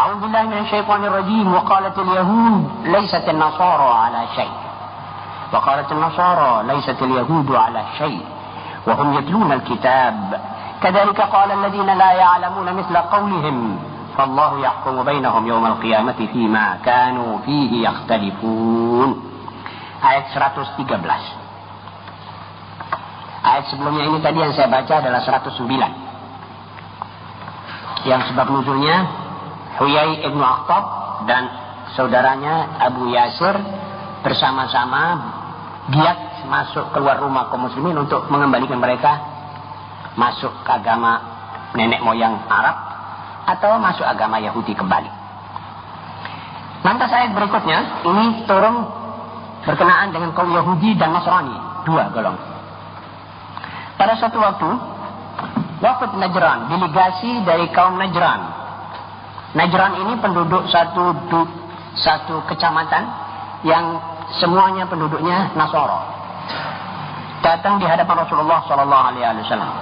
أعوذ بالله من الشيطان الرجيم. وقالت اليهود ليست النصارى على شيء. وقالت النصارى ليست اليهود على شيء وهم يتلون الكتاب كذلك قال الذين لا يعلمون مثل قولهم فالله يحكم بينهم يوم القيامة فيما كانوا فيه يختلفون. Ayat 113. Ayat sebelumnya ini tadi yang saya baca adalah 109. Yang sebab nuzulnya Huyai ibnu Akhtab dan saudaranya Abu Yasir bersama-sama giat masuk keluar rumah kaum muslimin untuk mengembalikan mereka masuk ke agama nenek moyang Arab atau masuk agama Yahudi kembali. Lantas ayat berikutnya ini turun berkenaan dengan kaum Yahudi dan Nasrani, dua golongan. Pada suatu waktu wafd Najran, delegasi dari kaum Najran. Najran ini penduduk satu kecamatan yang semuanya penduduknya Nasara. Datang di hadapan Rasulullah SAW.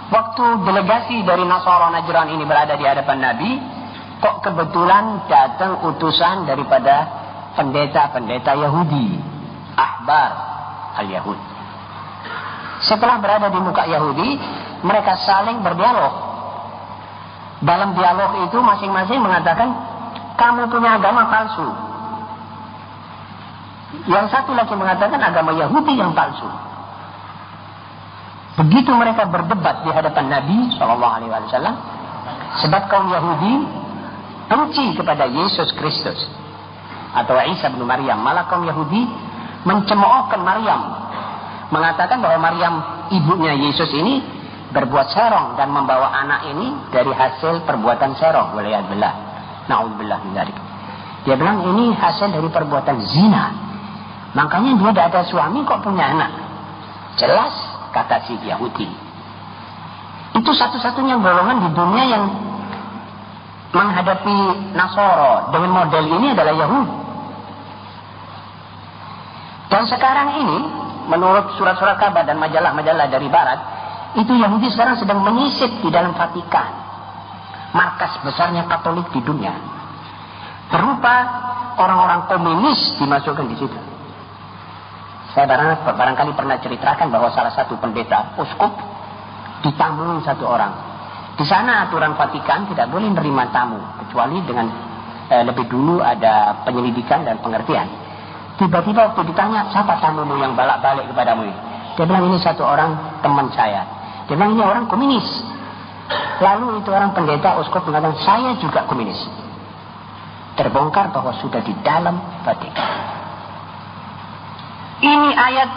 Waktu delegasi dari Nasara Najran ini berada di hadapan Nabi, kok kebetulan datang utusan daripada pendeta-pendeta Yahudi, ahbar al-Yahud. Setelah berada di muka Yahudi, mereka saling berdialog. Dalam dialog itu masing-masing mengatakan, kamu punya agama palsu. Yang satu lagi mengatakan agama Yahudi yang palsu. Begitu mereka berdebat di hadapan Nabi SAW, sebab kaum Yahudi benci kepada Yesus Kristus atau Isa bin Maryam. Malah kaum Yahudi mencemoohkan Maryam, mengatakan bahwa Maryam ibunya Yesus ini berbuat serong dan membawa anak ini dari hasil perbuatan serong. Waliyadzubillah, na'udzubillah min dzalik. Dia bilang ini hasil dari perbuatan zina. Makanya dia tidak ada suami kok punya anak. Jelas kata si Yahudi. Itu satu-satunya golongan di dunia yang menghadapi Nasara dengan model ini adalah Yahudi. Dan sekarang ini menurut surat-surat kabar dan majalah-majalah dari Barat, itu Yahudi sekarang sedang menyisip di dalam Vatikan, markas besarnya Katolik di dunia. Berupa orang-orang komunis dimasukkan di situ. Saya barangkali pernah ceritakan bahwa salah satu pendeta uskup ditamu satu orang. Di sana aturan Vatikan tidak boleh menerima tamu kecuali dengan lebih dulu ada penyelidikan dan pengertian. Tiba-tiba waktu ditanya, siapa tamumu yang balik kepadamu ini? Dia bilang ini satu orang teman saya. Dia bilang ini orang komunis. Lalu itu orang pendeta uskup mengatakan saya juga komunis. Terbongkar bahwa sudah di dalam Vatikan. Ini ayat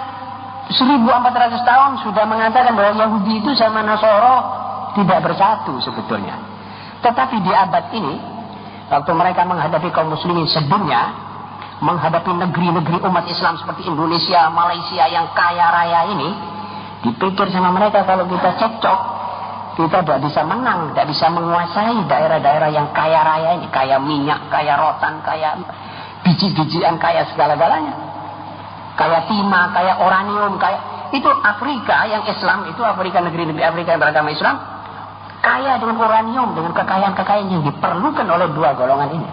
1400 tahun sudah mengatakan bahwa Yahudi itu sama Nasara tidak bersatu sebetulnya. Tetapi di abad ini, waktu mereka menghadapi kaum muslimin sedunia, menghadapi negeri-negeri umat Islam seperti Indonesia, Malaysia yang kaya raya ini, dipikir sama mereka kalau kita cekcok, kita tidak bisa menang, tidak bisa menguasai daerah-daerah yang kaya raya ini, kaya minyak, kaya rotan, kaya biji-bijian, kaya segala-galanya, kaya timah, kaya uranium, kaya itu Afrika yang Islam itu negeri-negeri Afrika yang beragama Islam kaya dengan uranium, dengan kekayaan-kekayaan yang diperlukan oleh dua golongan ini.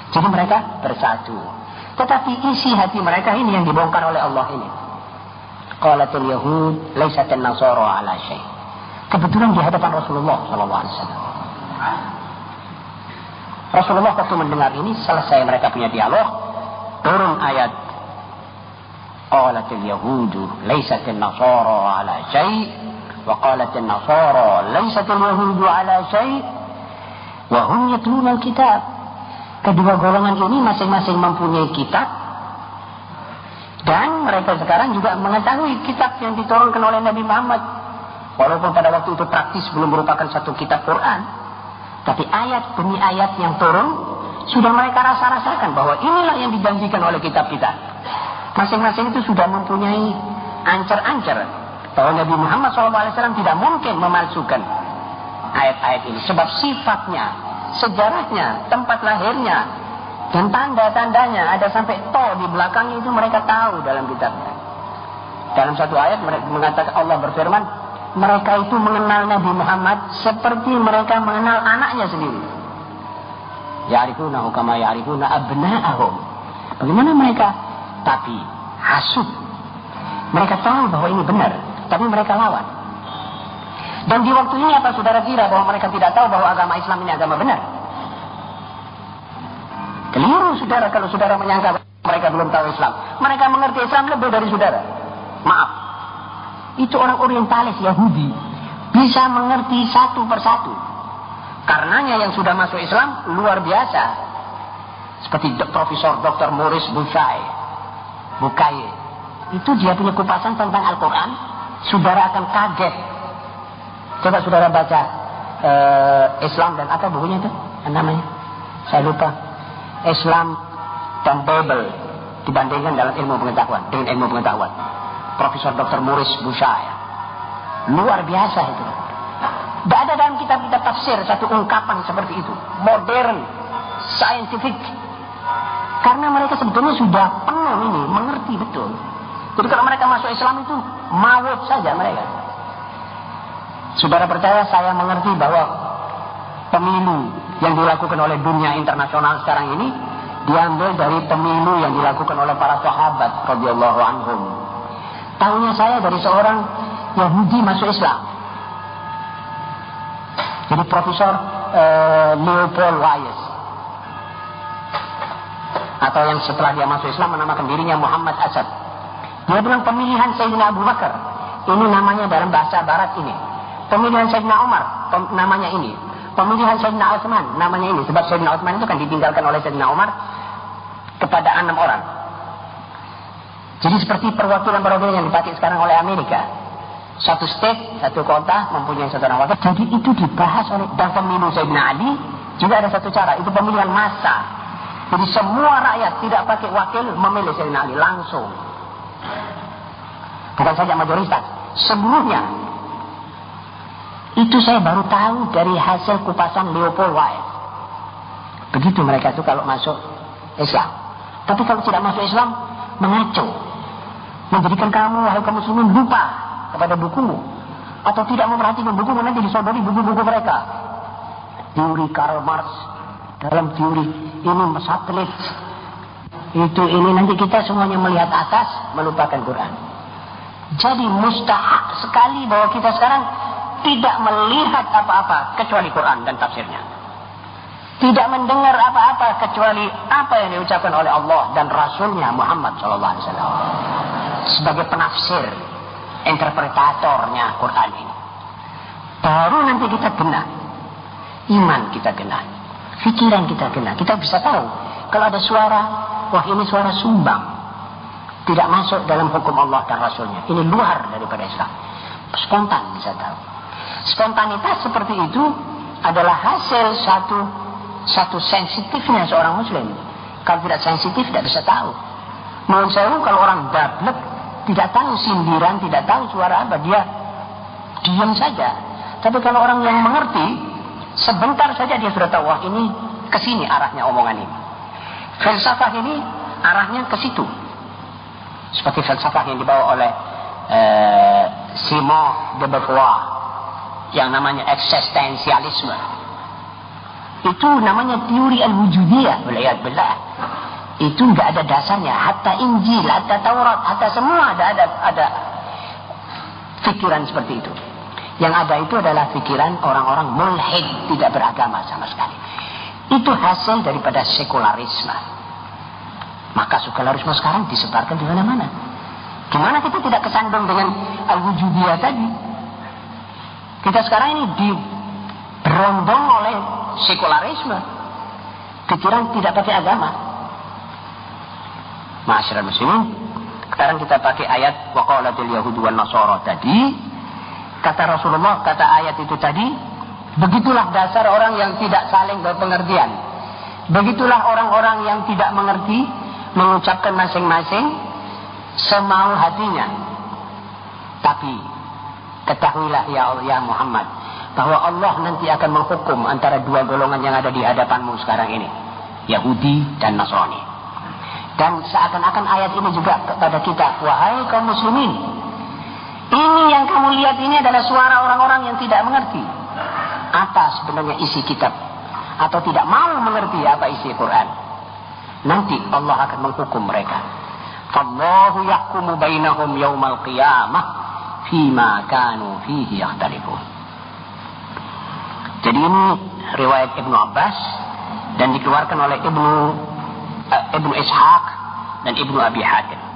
Jadi mereka bersatu. Tetapi isi hati mereka ini yang dibongkar oleh Allah ini. Qalatul Yahud laysat an-Nasara ala syai'. Kebetulan di hadapan Rasulullah SAW. Rasulullah waktu mendengar ini, selesai mereka punya dialog, turun ayat Qalatul Yahudu laysat an-Nasara ala syai' wa qalatul Nasara laysat al-Yahudu ala syai' wa hum yatluna al-kitab. Kedua golongan ini masing-masing mempunyai kitab dan mereka sekarang juga mengetahui kitab yang diturunkan oleh Nabi Muhammad. Walaupun pada waktu itu praktis belum merupakan satu kitab Quran, tapi ayat demi ayat yang turun sudah mereka rasakan bahwa inilah yang dijanjikan oleh kitab kita. Masing-masing itu sudah mempunyai ancer-ancer bahwa Nabi Muhammad SAW tidak mungkin memalsukan ayat-ayat ini sebab sifatnya, sejarahnya, tempat lahirnya, dan tanda-tandanya ada sampai to di belakangnya itu mereka tahu dalam kitabnya. Dalam satu ayat mereka mengatakan Allah berfirman, mereka itu mengenal Nabi Muhammad seperti mereka mengenal anaknya sendiri. Ya'rifunahu kama ya'rifuna abna'ahum. Bagaimana mereka? Tapi hasud. Mereka tahu bahwa ini benar, tapi mereka lawan. Dan di waktu ini apa saudara kira bahwa mereka tidak tahu bahwa agama Islam ini agama benar? Keliru saudara kalau saudara menyangka mereka belum tahu Islam. Mereka mengerti Islam lebih dari saudara. Maaf. Itu orang orientalis Yahudi bisa mengerti satu persatu. Karenanya yang sudah masuk Islam luar biasa. Seperti Profesor Dr. Maurice Bucaille. Itu dia punya kupasan tentang Al-Quran. Saudara akan kaget. Coba saudara baca Islam dan apa bukunya itu? Namanya? Saya lupa. Islam dan Bible dibandingkan dalam ilmu pengetahuan dengan ilmu pengetahuan. Profesor Dr. Maurice Bucaille. Luar biasa itu. Tidak ada dalam kitab-kitab tafsir satu ungkapan seperti itu. Modern, scientific. Karena mereka sebetulnya sudah penuh ini, mengerti betul. Jadi kalau mereka masuk Islam itu maut saja mereka. Saudara percaya saya mengerti bahwa pemilu yang dilakukan oleh dunia internasional sekarang ini diambil dari pemilu yang dilakukan oleh para sahabat radhiyallahu anhum. Tahunya saya dari seorang Yahudi masuk Islam. Jadi Profesor Leopold Weiss, atau yang setelah dia masuk Islam menamakan dirinya Muhammad Asad. Dia bilang pemilihan Sayyidina Abu Bakar ini namanya dalam bahasa Barat ini. Pemilihan Sayyidina Umar namanya ini. Pemilihan Sayyidina Utsman namanya ini. Sebab Sayyidina Utsman itu kan ditinggalkan oleh Sayyidina Umar kepada 6 orang. Jadi seperti perwakilan-perwakilan yang dipakai sekarang oleh Amerika. Satu state, satu kota mempunyai satu orang wakil. Jadi itu dibahas oleh, dan pemilu Sayyidina Ali juga ada satu cara, itu pemilihan massa. Jadi semua rakyat tidak pakai wakil memilih Sayyidina Ali langsung. Bukan saja mayoritas, seluruhnya. Itu saya baru tahu dari hasil kupasan Leopold Weiss. Begitu mereka itu kalau masuk Islam. Tapi kalau tidak masuk Islam, mengaco. Menjadikan kamu, wahai kaum muslimin, lupa kepada bukumu. Atau tidak memperhatikan bukumu, nanti disodori buku-buku mereka. Teori Karl Marx, dalam teori ini satelit. Itu ini nanti kita semuanya melihat atas, melupakan Quran. Jadi mustahak sekali bahwa kita sekarang tidak melihat apa-apa kecuali Quran dan tafsirnya. Tidak mendengar apa-apa kecuali apa yang diucapkan oleh Allah dan Rasulnya Muhammad SAW sebagai penafsir, interpretatornya Quran ini. Baru nanti kita kena, iman kita kena, pikiran kita kena. Kita bisa tahu kalau ada suara, wah ini suara sumbang, tidak masuk dalam hukum Allah dan Rasulnya. Ini luar daripada Islam. Spontan bisa tahu. Spontanitas seperti itu adalah hasil satu sensitifnya seorang muslim. Kalau tidak sensitif tidak bisa tahu. Menurut saya kalau orang dablek tidak tahu sindiran, tidak tahu suara apa, dia diam saja. Tapi kalau orang yang mengerti, sebentar saja dia sudah tahu, wah ini kesini arahnya omongan ini. Filsafah ini arahnya ke situ. Seperti filsafah yang dibawa oleh Simon de Beauvoir yang namanya eksistensialisme. Itu namanya teori al-wujudiyah. Waliyadbillah. Itu enggak ada dasarnya. Hatta Injil, hatta Taurat, hatta semua ada pikiran seperti itu. Yang ada itu adalah pikiran orang-orang mulhid, tidak beragama sama sekali. Itu hasil daripada sekularisme. Maka sekularisme sekarang disebarkan di mana-mana. Gimana kita tidak kesandung dengan al-wujudiyah tadi? Kita sekarang ini diberondong oleh sekularisme, pikiran tidak pakai agama. Ma'asyiral muslimin, sekarang kita pakai ayat waqalatil yahudu wan nasara tadi. Kata Rasulullah, kata ayat itu tadi, begitulah dasar orang yang tidak saling berpengertian. Begitulah orang-orang yang tidak mengerti, mengucapkan masing-masing semau hatinya. Tapi ketahuilah ya Muhammad, bahwa Allah nanti akan menghukum antara dua golongan yang ada di hadapanmu sekarang ini, Yahudi dan Nasrani. Dan seakan-akan ayat ini juga kepada kita, wahai kaum muslimin, Ini yang kamu lihat ini adalah suara orang-orang yang tidak mengerti apa sebenarnya isi kitab, atau tidak mau mengerti apa isi Quran. Nanti Allah akan menghukum mereka. Fallahu yahkumu bainahum yaumal qiyamah fima kanu fihi yakhtalifun. Jadi ini riwayat Ibnu Abbas dan dikeluarkan oleh Ibnu Ishaq dan Ibnu Abi Hatim.